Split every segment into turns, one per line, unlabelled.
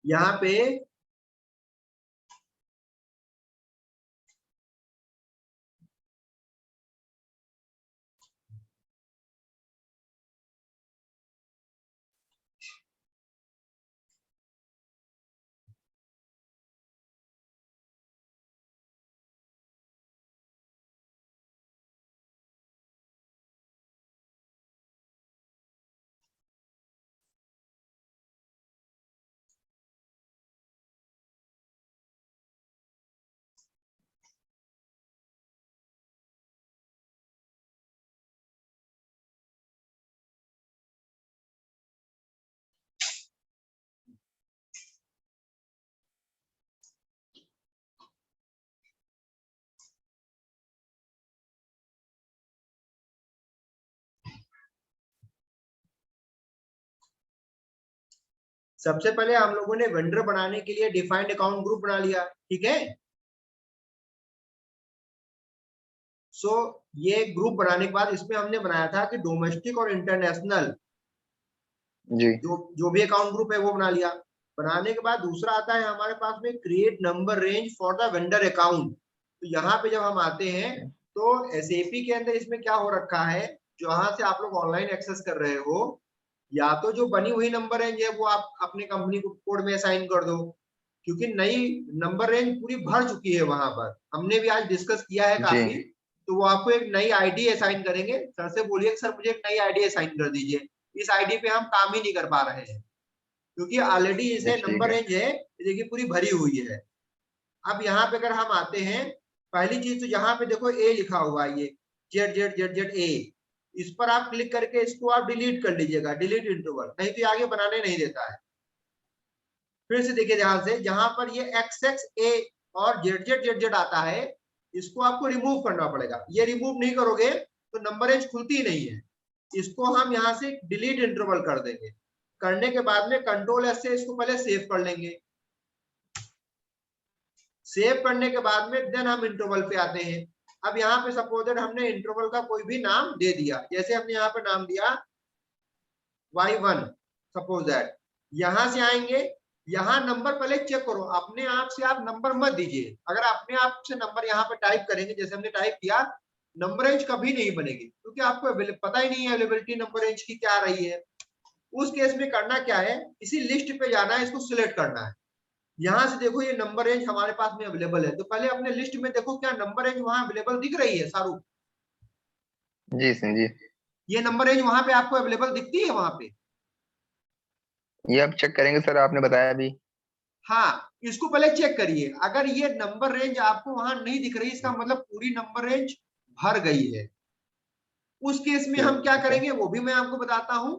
यहाँ पे सबसे पहले हम लोगों ने वेंडर बनाने के लिए डिफाइंड अकाउंट ग्रुप बना लिया, ठीक है। सो ये ग्रुप बनाने के बाद इसमें हमने बनाया था कि डोमेस्टिक और इंटरनेशनल
जी
जो भी अकाउंट ग्रुप है वो बना लिया। बनाने के बाद दूसरा आता है हमारे पास में create number range for the vendor account. तो यहाँ पे जब हम आते हैं तो एसएपी के अंदर इसमें क्या हो रखा है, जहां से आप लोग ऑनलाइन एक्सेस कर रहे हो, या तो जो बनी हुई नंबर रेंज है वो आप अपने कंपनी को कोड में असाइन कर दो, क्योंकि नई नंबर रेंज पूरी भर चुकी है। वहां पर हमने भी आज डिस्कस किया है काफी।
जी
तो वो आपको एक नई आईडी असाइन करेंगे, सर से बोलिए सर मुझे एक नई आईडी असाइन कर दीजिए, इस आईडी पे हम काम ही नहीं कर पा रहे हैं, क्योंकि ऑलरेडी इसे
ठीक
नंबर
है।
रेंज है देखिए पूरी भरी हुई है। अब यहाँ पे अगर हम आते हैं, पहली चीज तो यहाँ पे देखो ए लिखा हुआ है, ये Z Z Z Z A, इस पर आप क्लिक करके इसको आप डिलीट कर लीजिएगा, डिलीट इंटरवल, नहीं तो आगे बनाने नहीं देता है। फिर से देखिए ध्यान से, जहां पर ये एक्स एक्स ए और जेड जेड जेड जेड आता है, इसको आपको रिमूव करना पड़ेगा। ये रिमूव नहीं करोगे तो नंबर रेंज खुलती नहीं है। इसको हम यहाँ से डिलीट इंटरवल कर देंगे। करने के बाद में कंट्रोल एस से इसको पहले सेव कर लेंगे। सेव करने के बाद में देन हम इंटरवल पे आते हैं। अब यहाँ पे सपोज हमने इंटरवल का कोई भी नाम दे दिया, जैसे हमने यहाँ पे नाम दिया y1 सपोज दैट। यहां से आएंगे, यहाँ नंबर पहले चेक करो, अपने आप से आप नंबर मत दीजिए। अगर अपने आप से नंबर यहाँ पे टाइप करेंगे जैसे हमने टाइप किया, नंबर रेंज कभी नहीं बनेगी, क्योंकि आपको पता ही नहीं है अवेलेबिलिटी नंबर रेंज की क्या रही है। उस केस में करना क्या है, इसी लिस्ट पे जाना है, इसको सिलेक्ट करना है। यहाँ से देखो ये नंबर रेंज हमारे पास में अवेलेबल है, तो पहले अपने लिस्ट में देखो क्या नंबर रेंज वहां अवेलेबल दिख रही है शाहरुख?
जी सर जी।
ये नंबर रेंज वहां पे आपको अवेलेबल दिखती है वहां पे?
ये अब चेक करेंगे सर, आपने बताया अभी।
हाँ, इसको पहले चेक करिए। अगर ये नंबर रेंज आपको वहां नहीं दिख रही, इसका मतलब पूरी नंबर रेंज भर गई है। उस केस में हम क्या
ठीक है।
करेंगे वो भी मैं आपको बताता हूं।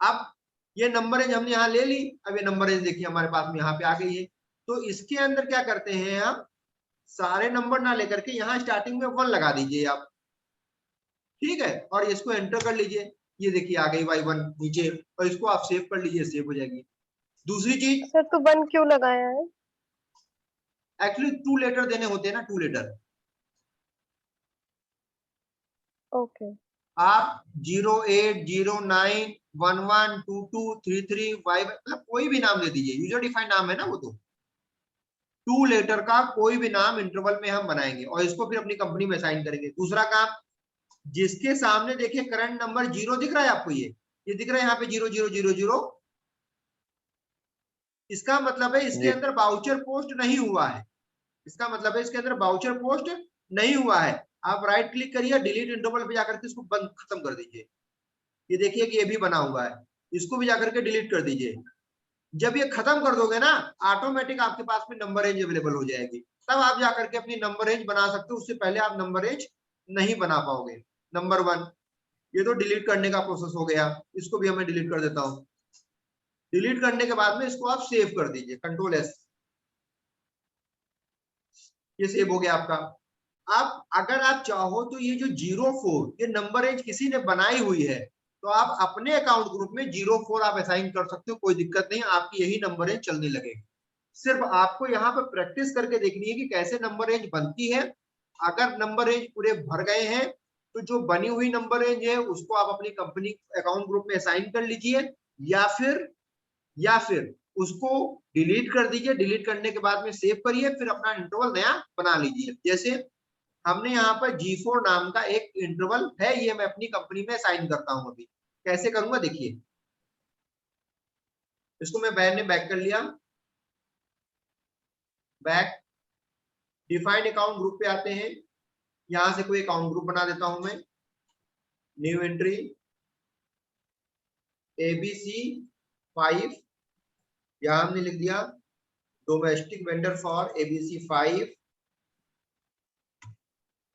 अब ये नंबर रेंज हमने यहाँ ले ली, अब ये नंबर रेंज देखिए हमारे पास में यहाँ पे आ गई है। तो इसके अंदर क्या करते हैं, हम सारे नंबर ना लेकर के यहाँ स्टार्टिंग में 1 लगा दीजिए आप, ठीक है, और इसको एंटर कर लीजिए। ये देखिए आ गई y1 नीचे, और इसको आप सेव कर लीजिए, सेव हो जाएगी। दूसरी चीज,
सर तो 1 क्यों लगाया है?
एक्चुअली 2 लेटर देने होते हैं ना, 2 लेटर।
ओके।
आप 0809112233 मतलब कोई भी नाम दे दीजिए, यूजर डिफाइंड नाम है ना वो। तो 2 लेटर का कोई भी नाम इंटरवल में हम बनाएंगे और इसको फिर अपनी कंपनी में साइन करेंगे। दूसरा काम, जिसके सामने देखिए करंट नंबर 0 दिख रहा है आपको, ये दिख रहा है यहाँ पे 0000, इसका मतलब है इसके
जी
अंदर बाउचर पोस्ट नहीं हुआ है। इसका मतलब है इसके अंदर बाउचर पोस्ट नहीं हुआ है। आप राइट क्लिक करिए, डिलीट इंटरवल पे जाकर के इसको बंद खत्म कर दीजिए। ये देखिए कि ये भी बना हुआ है, इसको भी जाकर के डिलीट कर दीजिए। जब ये खत्म कर दोगे ना, ऑटोमेटिक आपके पास में नंबर रेंज अवेलेबल हो जाएगी, तब आप जाकर के अपनी नंबर रेंज बना सकते हो। उससे पहले आप नंबर रेंज नहीं बना पाओगे। नंबर 1, ये तो डिलीट करने का प्रोसेस हो गया, इसको भी मैं डिलीट कर देता हूं। डिलीट करने के बाद में इसको आप सेव कर दीजिए, कंट्रोल एस, ये सेव हो गया आपका। अब अगर आप चाहो तो ये जो 04 ये नंबर रेंज किसी ने बनाई हुई है, तो आप अपने अकाउंट ग्रुप में 04 आप असाइन कर सकते हो, कोई दिक्कत नहीं, आपकी यही नंबर रेंज चलने लगेगी। सिर्फ आपको यहाँ पे प्रैक्टिस करके देखनी है कि कैसे नंबर रेंज बनती है। अगर नंबर रेंज पूरे भर गए हैं तो जो बनी हुई नंबर रेंज है उसको आप अपनी कंपनी अकाउंट ग्रुप में असाइन कर लीजिए, या फिर उसको डिलीट कर दीजिए। डिलीट करने के बाद में सेव करिए, फिर अपना इंटरवल नया बना लीजिए। जैसे हमने यहाँ पर G4 नाम का एक इंटरवल है, ये मैं अपनी कंपनी में साइन करता हूं। अभी कैसे करूंगा देखिए, इसको मैं बैक कर लिया, बैक डिफाइंड अकाउंट ग्रुप पे आते हैं, यहां से कोई अकाउंट ग्रुप बना देता हूं मैं, न्यू एंट्री ABC5, यहां हमने लिख दिया डोमेस्टिक वेंडर फॉर ABC5,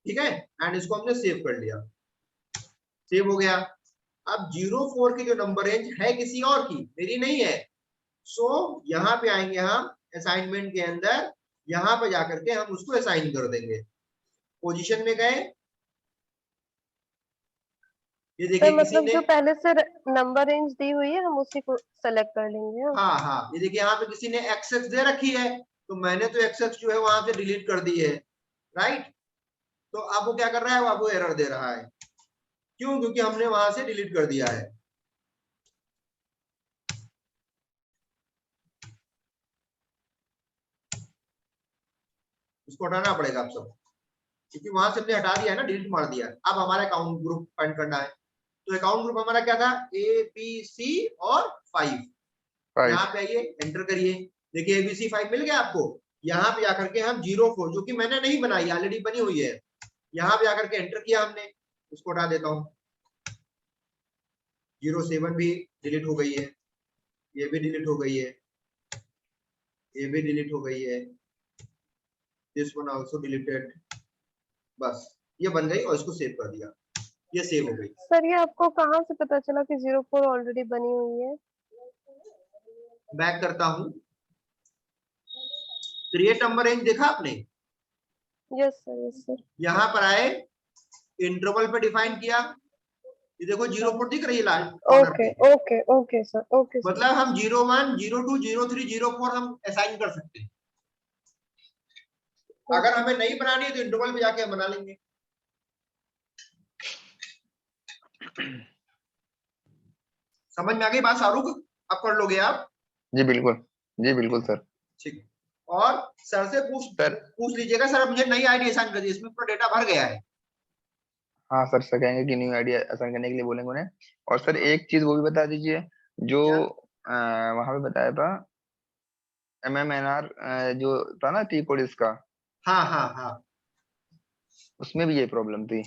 ठीक है, एंड इसको हमने सेव कर लिया। सेव हो गया। अब 04 की जो नंबर रेंज है किसी और की, मेरी नहीं है, सो यहाँ पे आएंगे हम असाइनमेंट के अंदर, यहाँ पे जाकर के हम उसको असाइन कर देंगे। पोजीशन में गए, ये देखिए किसी
मतलब
ने,
जो पहले से नंबर रेंज दी हुई है हम उसी को सेलेक्ट कर लेंगे। हाँ
हाँ हाँ, ये देखिए यहाँ पे किसी ने एक्सेस दे रखी है, तो मैंने तो एक्सेस जो है वहां से डिलीट कर दी है, राइट। तो अब वो क्या कर रहा है, अब वो एरर दे रहा है, क्यों? क्योंकि हमने वहां से डिलीट कर दिया है। इसको हटाना पड़ेगा आप सब, क्योंकि वहां से हमने हटा दिया है ना, डिलीट मार दिया है। अब हमारा अकाउंट ग्रुप फाइंड करना है, तो अकाउंट ग्रुप हमारा क्या था, ABC और 5। यहाँ पे आइए, एंटर करिए, देखिए ABC5 मिल गया आपको। यहाँ पे आकर के हम 04, जो कि मैंने नहीं बनाई, ऑलरेडी बनी हुई है, यहाँ पे आकर के एंटर किया हमने, उसको हटा देता हूँ। 07 भी डिलीट हो गई है, ये भी डिलीट हो गई है, ये भी डिलीट हो गई है, दिस वन आल्सो डिलीटेड। बस ये बन गई और इसको सेव कर दिया, ये सेव हो गई।
सर, ये आपको कहाँ से पता चला कि 04 ऑलरेडी बनी हुई है?
बैक करता हूं, क्रिएट नंबर रेंज देखा आपने,
यस सर, यस सर।
यहां पर आए, इंटरवल पे डिफाइन किया, ये देखो 04 दिख रही है लाल कॉर्नर
ओके
पे।
Okay okay sir, okay sir.
मतलब हम 01, 02, 03, 04 हम असाइन कर सकते हैं। अगर हमें नहीं बनानी है तो इंटरवल पे जाके हम बना लेंगे। समझ में आ गई बात शाहरुख? अब कर लोगे आप?
जी बिल्कुल, जी बिल्कुल सर।
ठीक, और सर से पूछ लीजिएगा, सर मुझे नई आईडी असाइन कर दी, इसमें पूरा डेटा भर गया है।
हाँ सर, सर कहेंगे कि न्यू आइडिया असाइन करने के लिए बोलेंगे उन्हें। और सर एक चीज वो भी बता दीजिए, जो
क्या?
वहां पे बताया था MMNR, जो था ना टी कोड इसका,
हाँ हाँ हाँ,
उसमें भी ये प्रॉब्लम थी।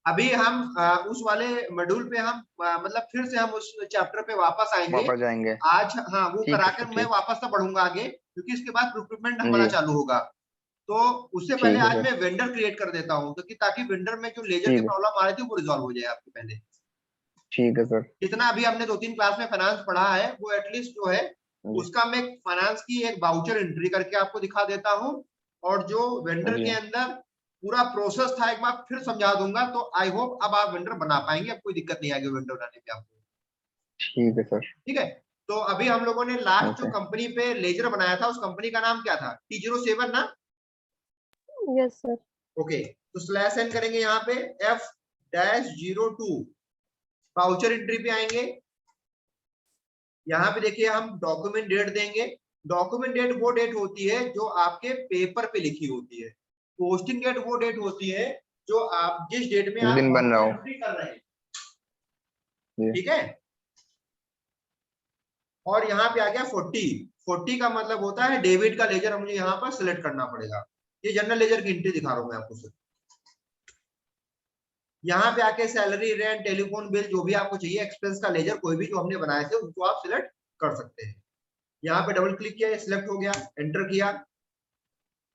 अभी हम उस वाले मॉड्यूल पे हम मतलब फिर से हम उस चैप्टर पे वापस आएंगे
वापस जाएंगे।
आज। हाँ, वो
ठीक
करा
है
कर
सर,
मैं
ठीक।
वापस तब बढ़ूंगा आगे, क्योंकि इसके बाद रिक्रूटमेंट हमारा
जी
चालू होगा। तो उससे पहले
ठीक है
आज
सर,
मैं वेंडर क्रिएट कर देता हूँ, क्योंकि ताकि वेंडर में जो लेजर की
ठीक है,
प्रॉब्लम आ रही थी वो रिजॉल्व हो जाए आपके पहले।
ठीक है सर।
जितना अभी हमने 2-3 क्लास में फाइनेंस पढ़ा है, वो एटलीस्ट जो है
जी
उसका मैं फाइनेंस की एक बाउचर एंट्री करके आपको दिखा देता हूँ, और जो वेंडर
जी
के अंदर पूरा प्रोसेस था एक बार फिर समझा दूंगा। तो आई होप अब आप वेंडर बना पाएंगे, अब कोई दिक्कत नहीं आएगी वेंडर बनाने में आपको।
ठीक है सर।
ठीक है, तो अभी हम लोगों ने लास्ट जो
ओके।
कंपनी पे लेजर बनाया था, उस कंपनी का नाम क्या था, T07 ना?
Yes sir.
ओके, तो स्लैश एन करेंगे यहाँ पे, F-02 वाउचर एंट्री पे आएंगे। यहाँ पे देखिए हम डॉक्यूमेंट डेट देंगे। डॉक्यूमेंट डेट वो डेट होती है जो आपके पेपर पे लिखी होती है। पोस्टिंग डेट वो डेट होती है जो आप जिस डेट में आप
दिन बन रहा
वाउचर
हो।
एंट्री कर रहे हैं।
जी
ठीक है, और यहाँ पे आ गया 40 का मतलब होता है डेबिट का लेजर, मुझे यहाँ पर सिलेक्ट करना पड़ेगा। ये जनरल लेजर की एंट्री दिखा रहा हूं मैं आपको सिर्फ। यहाँ पे आके सैलरी, रेंट, टेलीफोन बिल, जो भी आपको चाहिए एक्सपेंस का लेजर, कोई भी जो हमने बनाए थे उनको आप सिलेक्ट कर सकते हैं। यहाँ पे डबल क्लिक किया, सिलेक्ट हो गया, एंटर किया,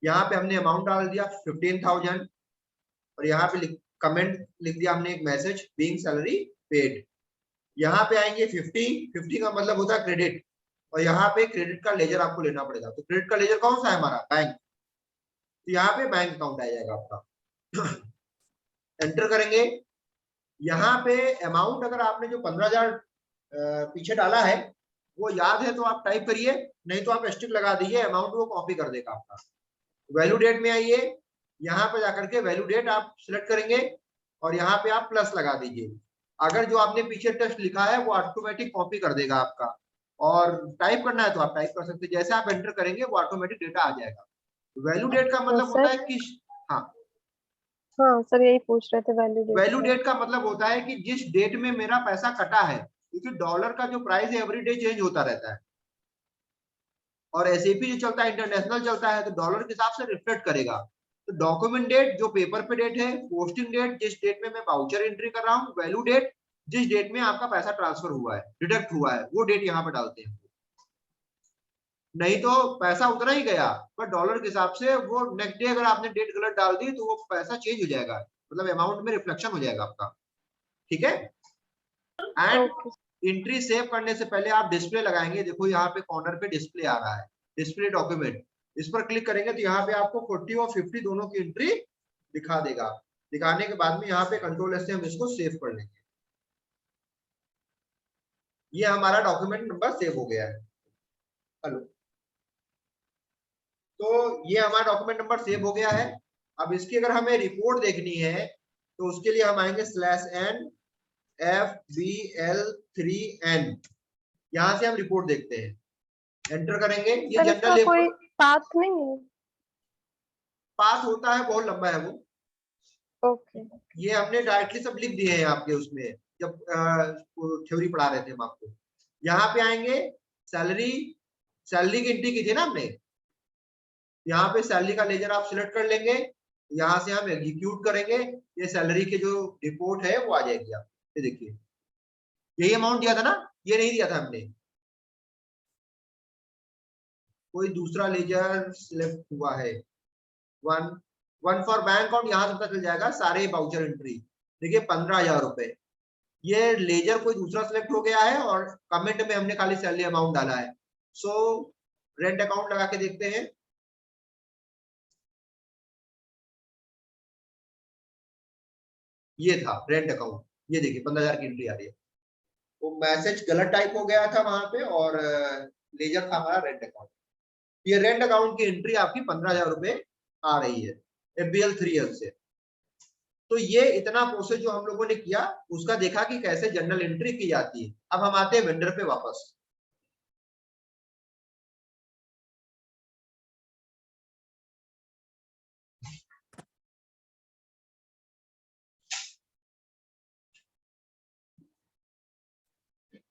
यहाँ पे हमने अमाउंट डाल दिया 15,000, और यहाँ पे कमेंट लिख दिया हमने एक मैसेज, बीइंग सैलरी पेड। यहाँ पे आएंगे 50 का मतलब होता है क्रेडिट, और यहाँ पे क्रेडिट का लेजर आपको लेना पड़ेगा। तो क्रेडिट का लेजर कौन सा है हमारा, बैंक, तो यहाँ पे बैंक अकाउंट आ जाएगा आपका। एंटर करेंगे, यहाँ पे अमाउंट अगर आपने जो 15,000 पीछे डाला है वो याद है तो आप टाइप करिए, नहीं तो आप स्टिक लगा दीजिए, अमाउंट वो कॉपी कर देगा आपका। वैल्यू डेट में आइए, यहाँ पे जाकर के वैल्यू डेट आप सिलेक्ट करेंगे, और यहाँ पे आप प्लस लगा दीजिए। अगर जो आपने पीछे टेक्स्ट लिखा है वो ऑटोमेटिक कॉपी कर देगा आपका, और टाइप करना है तो आप टाइप कर सकते हैं। जैसे आप एंटर करेंगे वो ऑटोमेटिक डेटा आ जाएगा। वैल्यू डेट का मतलब होता
सर।
है कि हाँ,
हाँ सर, यही पूछ रहे थे वैल्यू डेट
वैल्यू
का।
डेट का मतलब होता है कि जिस डेट में मेरा पैसा कटा है, क्योंकि डॉलर का जो प्राइस है एवरी डे चेंज होता रहता है, और एसएपी जो चलता है इंटरनेशनल चलता है, तो डॉलर के हिसाब से रिफ्लेक्ट करेगा। तो डॉक्यूमेंट डेट जो पेपर पे डेट है, पोस्टिंग डेट जिस डेट में मैं वाउचर एंट्री कर रहा हूँ, वैल्यू डेट जिस डेट में आपका पैसा ट्रांसफर हुआ है, डिडक्ट हुआ है, वो डेट यहाँ पर डालते हैं। नहीं तो पैसा उतना ही गया, पर डॉलर के हिसाब से वो नेक्स्ट डे अगर आपने डेट गलत डाल दी तो वो पैसा चेंज हो जाएगा, मतलब अमाउंट में रिफ्लेक्शन हो जाएगा आपका। ठीक है। And
okay.
एंट्री सेव करने से पहले आप डिस्प्ले लगाएंगे। देखो यहाँ पे कॉर्नर पे डिस्प्ले आ रहा है, डिस्प्ले डॉक्यूमेंट, इस पर क्लिक करेंगे तो यहाँ पे आपको 40 और 50 दोनों की एंट्री दिखा देगा। दिखाने के बाद में यहाँ पे कंट्रोल एस से हम इसको सेव कर लेंगे। ये हमारा डॉक्यूमेंट नंबर सेव हो गया है। हेलो, तो ये हमारा डॉक्यूमेंट नंबर सेव हो गया है। अब इसकी अगर हमें रिपोर्ट देखनी है तो उसके लिए हम आएंगे /n FBL3N, यहां से हम रिपोर्ट देखते हैं, एंटर करेंगे। ये
सर,
जनरल
इसका कोई पाथ नहीं है?
पास होता है, बहुत लंबा है वो।
ओके।
ये हमने डायरेक्टली सब लिख दिए हैं आपके उसमें, जब थ्योरी पढ़ा रहे थे हम आपको। यहाँ पे आएंगे, सैलरी, सैलरी की एंट्री की थी ना हमने, यहाँ पे सैलरी का लेजर आप सिलेक्ट कर लेंगे, यहाँ से हम एग्जीक्यूट करेंगे, ये सैलरी के जो रिपोर्ट है वो आ जाएगी। आप ये देखिए, यही अमाउंट दिया था ना, ये नहीं दिया था हमने, कोई दूसरा लेजर सिलेक्ट हुआ है। वन फॉर बैंक अकाउंट, यहाँ से पता चल जाएगा सारे वाउचर एंट्री। देखिए 15,000 रुपए, ये लेजर कोई दूसरा सिलेक्ट हो गया है और कमेंट में हमने खाली सैलरी अमाउंट डाला है। सो रेंट अकाउंट लगा के देखते हैं। ये था रेंट अकाउंट, ये देखिए 15,000 की एंट्री आ रही है। वो मैसेज गलत टाइप हो गया था वहां पे, और लेजर था हमारा रेंट अकाउंट। ये रेंट अकाउंट की एंट्री आपकी 15,000 रुपए आ रही है FBL 3L से। तो ये इतना प्रोसेस जो हम लोगों ने किया, उसका देखा कि कैसे जनरल एंट्री की जाती है। अब हम आते हैं वेंडर पे वापस।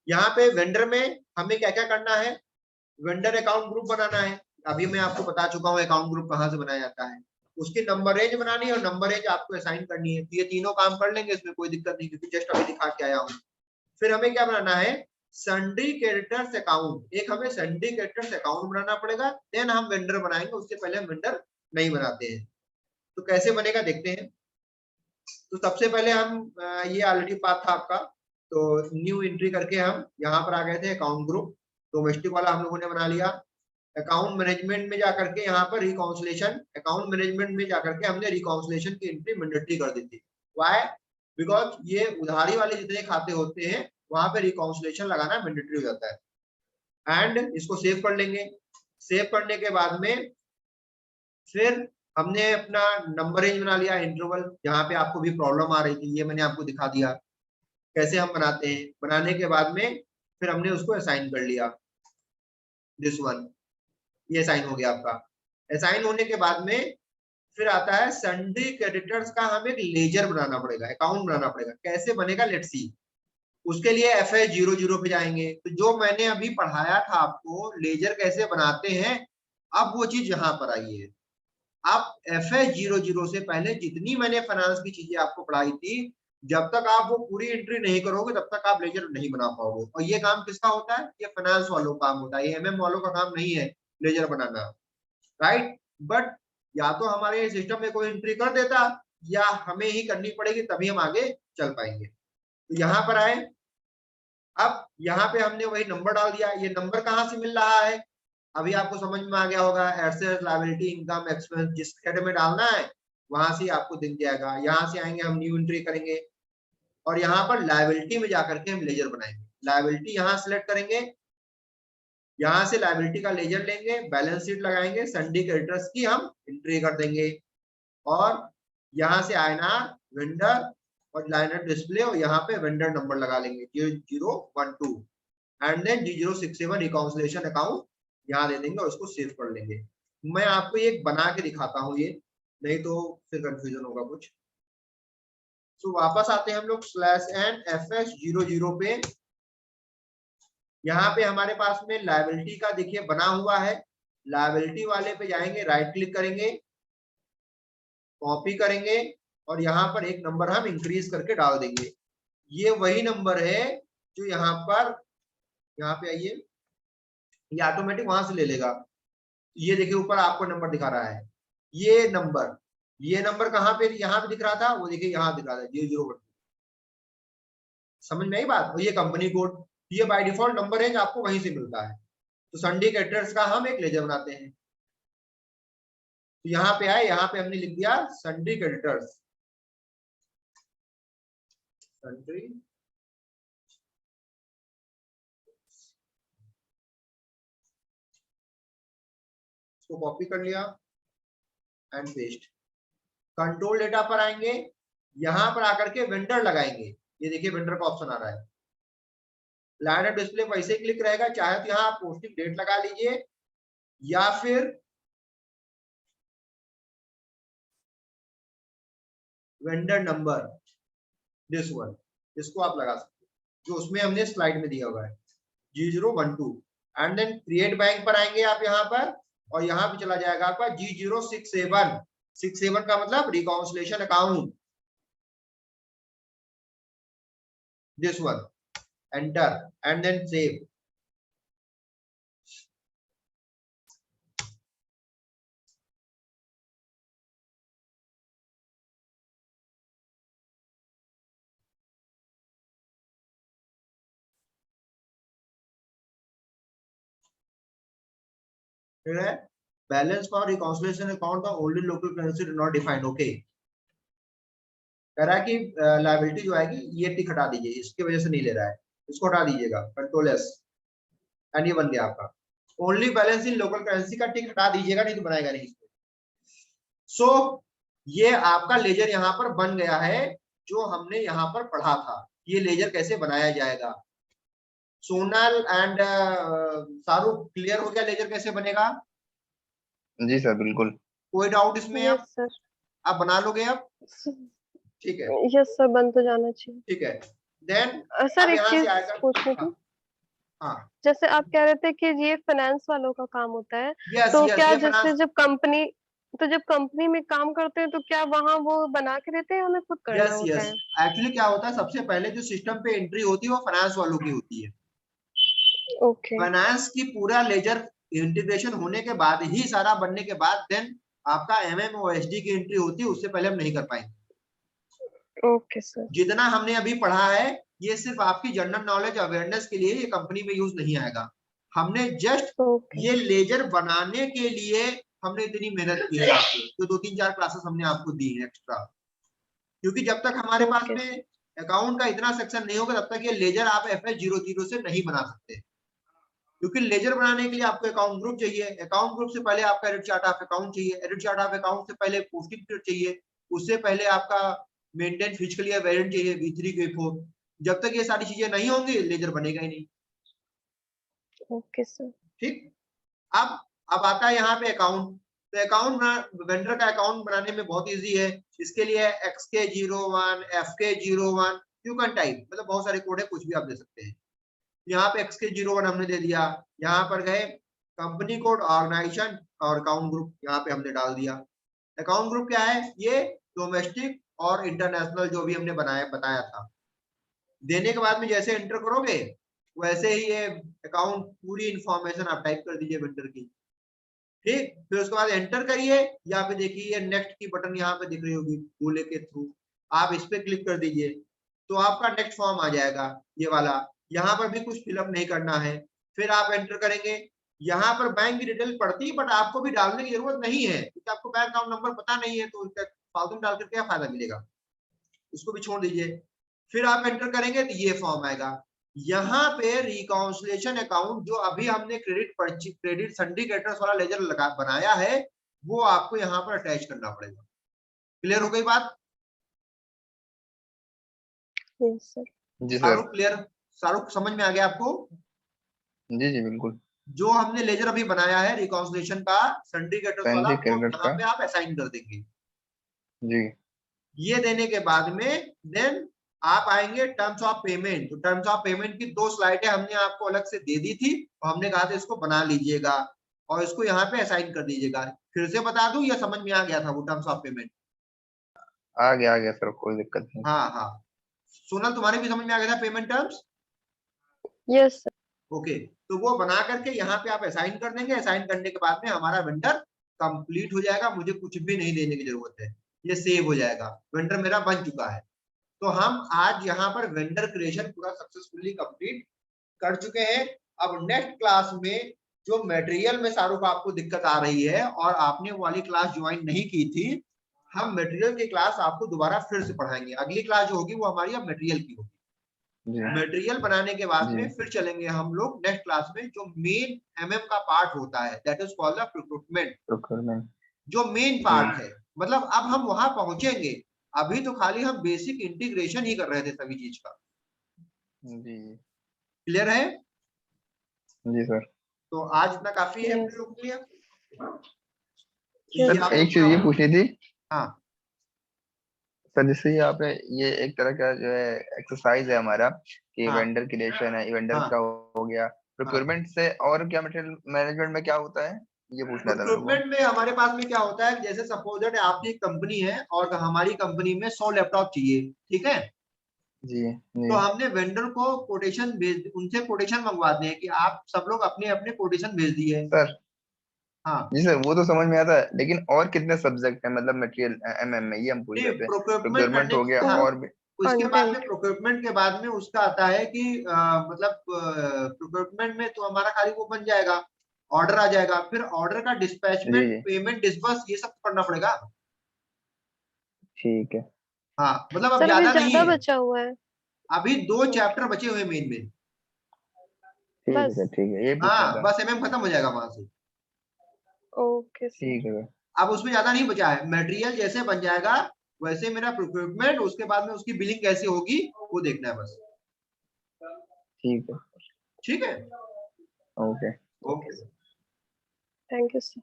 यहाँ पे वेंडर में हमें क्या क्या करना है, वेंडर अकाउंट ग्रुप बनाना है। अभी मैं आपको बता चुका हूँ अकाउंट ग्रुप कहाँ से बनाया जाता है। उसकी नंबर रेंज बनानी है और नंबर रेंज आपको असाइन करनी है। तो ये तीनों काम कर लेंगे, इसमें कोई दिक्कत नहीं, क्योंकि जस्ट अभी दिखा के आया हूँ। फिर हमें क्या बनाना है, सन्ड्री क्रेडिटर्स अकाउंट। एक हमें सन्ड्री क्रेडिटर्स अकाउंट बनाना पड़ेगा, देन हम वेंडर बनाएंगे। उससे पहले हम वेंडर नहीं बनाते हैं। तो कैसे बनेगा देखते हैं। तो सबसे पहले हम ये ऑलरेडी पाथ था आपका, तो न्यू एंट्री करके हम यहाँ पर आ गए थे। अकाउंट ग्रुप डोमेस्टिक वाला हम लोगों ने बना लिया। अकाउंट मैनेजमेंट में जाकर के यहाँ पर रिकाउंसलेशन, अकाउंट मैनेजमेंट में जाकर के हमने रिकाउंसलेशन की एंट्री मैंडेटरी कर दी थी। व्हाई? बिकॉज ये उधारी वाले जितने खाते होते हैं वहां पे रिकाउंसलेशन लगाना मैंडेटरी हो जाता है। एंड इसको सेव कर लेंगे। सेव करने के बाद में फिर हमने अपना नंबर रेंज बना लिया, इंटरवल। जहाँ पे आपको भी प्रॉब्लम आ रही थी, ये मैंने आपको दिखा दिया कैसे हम बनाते हैं। बनाने के बाद में फिर हमने उसको असाइन कर लिया, दिस वन, ये असाइन हो गया आपका। असाइन होने के बाद में फिर आता है सन्ड्री क्रेडिटर्स का हमें एक लेजर बनाना पड़ेगा, अकाउंट बनाना पड़ेगा। कैसे बनेगा लेट्स सी। उसके लिए FS00 पे जाएंगे। तो जो मैंने अभी पढ़ाया था आपको लेजर कैसे बनाते हैं, अब वो चीज यहाँ पर आई है। आप FS00 से पहले जितनी मैंने फाइनेंस की चीजें आपको पढ़ाई थी, जब तक आप वो पूरी एंट्री नहीं करोगे तब तक आप लेजर नहीं बना पाओगे। और ये काम किसका होता है, ये फाइनेंस वालों का काम होता है, ये MM वालों का काम नहीं है लेजर बनाना, राइट। बट या तो हमारे सिस्टम में कोई एंट्री कर देता, या हमें ही करनी पड़ेगी, तभी हम आगे चल पाएंगे। तो यहाँ पर आए, अब यहाँ पे हमने वही नंबर डाल दिया। ये नंबर कहाँ से मिल रहा है, अभी आपको समझ में आ गया होगा। एसेट्स, लायबिलिटी, इनकम, एक्सपेंस, जिस हेड में डालना है वहां से आपको दिख जाएगा। यहाँ से आएंगे, हम न्यू एंट्री करेंगे और यहाँ पर लायबिलिटी में जाकर के हम लेजर बनाएंगे। लायबिलिटी यहाँ सेलेक्ट करेंगे, यहाँ से लायबिलिटी का लेजर लेंगे, बैलेंस शीट लगाएंगे, सन्ड्री क्रेडिटर्स की हम एंट्री कर देंगे, और यहाँ से INR, वेंडर और लाइनर डिस्प्ले, और यहाँ पे वेंडर नंबर लगा लेंगे 0012। And then G067 reconciliation account यहाँ दे देंगे और उसको सेव कर लेंगे। मैं आपको एक बना के दिखाता हूँ, ये नहीं तो फिर कंफ्यूजन होगा कुछ। सो वापस आते हैं हम लोग /n/fs00 पे। यहाँ पे हमारे पास में लायबिलिटी का देखिए बना हुआ है, लायबिलिटी वाले पे जाएंगे, राइट क्लिक करेंगे, कॉपी करेंगे और यहाँ पर एक नंबर हम इंक्रीज करके डाल देंगे। ये वही नंबर है जो यहाँ पर, यहाँ पे आइए, ये ऑटोमेटिक वहां से ले लेगा। ये देखिए ऊपर आपको नंबर दिखा रहा है, ये नंबर कहाँ पे, यहाँ पे दिख रहा था, वो देखिए यहाँ दिख रहा था 001। समझ में आई बात। और ये कंपनी कोड, ये बाय डिफॉल्ट नंबर है जो आपको वहीं से मिलता है। तो संडी कैटर्स का हम एक लेजर बनाते हैं। तो यहाँ पे आए, यहाँ पे हमने लिख दिया संडी कैटर्स, संडी को कॉपी कर लिया एंड पेस्ट। कंट्रोल डेटा पर आएंगे, यहां पर आकर के वेंडर लगाएंगे। ये देखिए वेंडर का ऑप्शन आ रहा है, लाइन ऑफ डिस्प्ले वैसे ही क्लिक रहेगा, चाहे तो यहाँ आप पोस्टिंग डेट लगा लीजिए या फिर वेंडर नंबर, दिस वन, इसको आप लगा सकते हैं जो उसमें हमने स्लाइड में दिया हुआ है G012। And then create bank पर आएंगे आप यहाँ पर, और यहाँ पे चला जाएगा आपका G067। 67 का मतलब reconciliation account, this one, enter and then save. फिर है balance for reconciliation account of only local currency not defined. Okay, कह रहा है कि लायबिलिटी जो आएगी ये टिक हटा दीजिए, इसकी वजह से नहीं ले रहा है, इसको हटा दीजिएगा, कंट्रोल एस, एंड ये बन गया आपका ओनली बैलेंस इन लोकल करेंसी का टिक हटा दीजिएगा, नहीं तो बनाएगा नहीं। सो ये आपका लेजर यहाँ पर बन गया है जो हमने यहाँ पर पढ़ा था। ये लेजर कैसे बनाया जाएगा। सोनल एंड शाहरुख, क्लियर हो गया लेजर कैसे बनेगा?
जी सर बिल्कुल।
कोई डाउट इसमें?
Yes sir.
आप बना लोगे अब? ठीक है,
यस सर, बन तो जाना चाहिए।
ठीक है। देन
सर
अब
एक
यहाँ से
चीज
आएगा,
पूछनी थी।
हाँ
जैसे आप कह रहे थे कि ये फाइनेंस वालों का काम होता है,
यस
तो
यस,
क्या
ये
जैसे
फाइनेंस,
जब कंपनी में काम करते हैं तो क्या वहाँ वो बना के देते हैं, हमें खुद करना
यस
होता
यस,
है?
एक्चुअली क्या होता है, सबसे पहले जो सिस्टम पे एंट्री होती है वो फाइनेंस वालों की होती है।
ओके
फाइनेंस की पूरा लेजर इंटीग्रेशन होने के बाद ही, सारा बनने के बाद देन आपका MMOSD की एंट्री होती है, उससे पहले हम नहीं कर पाएंगे।
Okay sir.
जितना हमने अभी पढ़ा है ये सिर्फ आपकी जनरल नॉलेज अवेयरनेस के लिए, ये कंपनी में यूज नहीं आएगा। हमने जस्ट
ओके
ये लेजर बनाने के लिए हमने इतनी मेहनत की है आपको, तो 2-3-4 क्लासेस हमने आपको दी है एक्स्ट्रा, क्योंकि जब तक हमारे पास
ओके
में अकाउंट का इतना सेक्शन नहीं होगा तब तक ये लेजर आप FS00 से नहीं बना सकते। क्योंकि लेजर बनाने के लिए आपको अकाउंट ग्रुप चाहिए, अकाउंट ग्रुप से पहले आपका एडिट चार्ट ऑफ अकाउंट चाहिए, एडिट चार्ट ऑफ अकाउंट से पहले पोस्टिंग पीरियड चाहिए, उससे पहले आपका मेंटेन फिजिकली वेरिएंट चाहिए V3 V4। जब तक ये सारी चीजें नहीं होंगी लेजर बनेगा ही नहीं।
Okay sir.
ठीक, अब आता है यहाँ पे अकाउंट। तो अकाउंट वेंडर का अकाउंट बनाने में बहुत इजी है। इसके लिए XK01 FK01 you can type, मतलब बहुत सारे कोड है, कुछ भी आप दे सकते हैं। यहाँ पे XK01 हमने दे दिया, यहाँ पर गए कंपनी कोड, ऑर्गेनाइजेशन और अकाउंट ग्रुप यहाँ पे हमने डाल दिया। अकाउंट ग्रुप क्या है? ये डोमेस्टिक और इंटरनेशनल जो भी हमने बताया था। देने के बाद में जैसे एंटर करोगे वैसे ही ये अकाउंट पूरी इंफॉर्मेशन आप टाइप कर दीजिए वेंडर की। ठीक, फिर उसके बाद एंटर करिए, या फिर देखिए नेक्स्ट की बटन यहाँ पे दिख रही होगी गोले के थ्रू, आप इस पे क्लिक कर दीजिए तो आपका नेक्स्ट फॉर्म आ जाएगा ये वाला। यहाँ पर भी कुछ फिलअप नहीं करना है, फिर आप एंटर करेंगे। यहाँ पर बैंक की डिटेल पड़ती है बट आपको भी डालने की जरूरत नहीं है, क्योंकि आपको बैंक अकाउंट नंबर पता नहीं है, तो फालतू डाल कर क्या फायदा मिलेगा, उसको भी छोड़ दीजिए। फिर आप एंटर करेंगे तो ये फॉर्म आएगा। यहाँ पे रिकॉन्सिलेशन अकाउंट जो अभी हमने क्रेडिट सिंडिकेटर्स वाला लेजर बनाया है वो आपको यहाँ पर अटैच करना पड़ेगा। क्लियर हो गई बात?
Yes sir.
जी सर।
शाहरुख क्लियर? शाहरुख समझ में आ गया आपको?
जी जी बिल्कुल।
जो हमने लेजर अभी बनाया है रिकॉन्सिलिएशन का सन्ड्री क्रेडिटर्स वाला,
सैलरी
वो
क्रेडिट
यहाँ
का।
पे आप असाइन कर देंगे।
जी
ये देने के बाद में देन आप आएंगे टर्म्स ऑफ पेमेंट। तो टर्म्स ऑफ पेमेंट की 2 स्लाइडें हमने आपको अलग से दे दी थी और हमने कहा था इसको बना लीजिएगा और इसको यहाँ पे असाइन कर दीजिएगा। फिर से बता दूं या समझ में आ गया था वो टर्म्स ऑफ पेमेंट?
आ गया सर, कोई दिक्कत नहीं।
हाँ हाँ, सोनल तुम्हारे भी समझ में आ गया था payment terms?
Yes sir.
Okay, तो वो बना करके यहाँ पे आप असाइन कर देंगे। असाइन करने के बाद में हमारा वेंडर कंप्लीट हो जाएगा, मुझे कुछ भी नहीं देने की जरूरत है, ये सेव हो जाएगा, वेंडर मेरा बन चुका है। तो हम आज यहाँ पर वेंडर क्रिएशन पूरा सक्सेसफुली कंप्लीट कर चुके हैं। अब नेक्स्ट क्लास में जो मटेरियल में शाहरुख आपको दिक्कत आ रही है और आपने वो वाली क्लास ज्वाइन नहीं की थी, हम मटेरियल की क्लास आपको दोबारा फिर से पढ़ाएंगे। अगली क्लास जो होगी वो हमारी अब मटेरियल की होगी।
जी
मटेरियल बनाने के बाद
जी
में फिर चलेंगे हम लोग नेक्स्ट क्लास में जो मेन एमएम का पार्ट होता है, that is called the recruitment,
procurement.
जो मेन
जी
पार्ट है। मतलब अब हम वहां पहुंचेंगे, अभी तो खाली हम बेसिक इंटीग्रेशन ही कर रहे थे सभी चीज का।
जी
क्लियर है?
जी सर।
तो आज इतना काफी है अपने
यस
लोग के लिए।
यस
ये
सर
आपको
एक
क्या
चीज ये
हो?
पूछनी थी
हाँ
सर, जैसे ये आपने ये एक तरह का जो है एक्सरसाइज है हमारा कि
हाँ
वेंडर क्रिएशन है, वेंडर
हाँ
का हो गया,
हाँ।
प्रोक्योरमेंट से और क्या मटेरियल मैनेजमेंट में क्या होता है, ये पूछना था मेरे को।
रिक्रूटमेंट में हमारे पास में क्या होता है, जैसे सपोज दैट आपकी कंपनी है और हमारी कंपनी में 100 लैपटॉप चाहिए, ठीक है?
जी जी
तो हमने वेंडर को कोटेशन भेज, उनसे कोटेशन मंगवाते हैं कि आप सब लोग अपने अपने कोटेशन भेज दिए।
सर।
हाँ,
जी सर, वो तो समझ में आता है, लेकिन और कितने सब्जेक्ट है मतलब मटेरियल एमएम में, ये हम पूछ
नहीं
रहे थे।
प्रोक्योरमेंट
प्रोक्योरमेंट
करने
हो गया
हाँ,
और भी।
उसके बाद में
कंटेंट।
प्रोक्योरमेंट के बाद में उसका आता है कि मतलब प्रोक्योरमेंट में तो हमारा खाली वो बन जाएगा, ऑर्डर आ जाएगा, फिर ऑर्डर का
जी
डिस्पैचमेंट,
जी
पेमेंट, डिस्बर्स, ये सब करना पड़ेगा।
ठीक है।
हाँ, मतलब अब
सर अभी
ज्यादा नहीं
ज्यादा
है,
बचा हुआ है।
अभी 2
ओके।
चैप्टर बचे हुए मेन में।
ठीक है सर,
बस।
ठीक है, ये पूछना
हाँ
था।
बस एमएम खत्म हो जाएगा वहां से।
Okay sir.
ठीक है सर।
अब उसमें ज्यादा नहीं बचा है, मटेरियल जैसे बन जाएगा वैसे मेरा प्रोक्योरमेंट, उसके बाद में उसकी बिलिंग कैसे होगी वो देखना है बस।
ठीक है।
ठीक है,
okay.
Okay.
Thank you sir.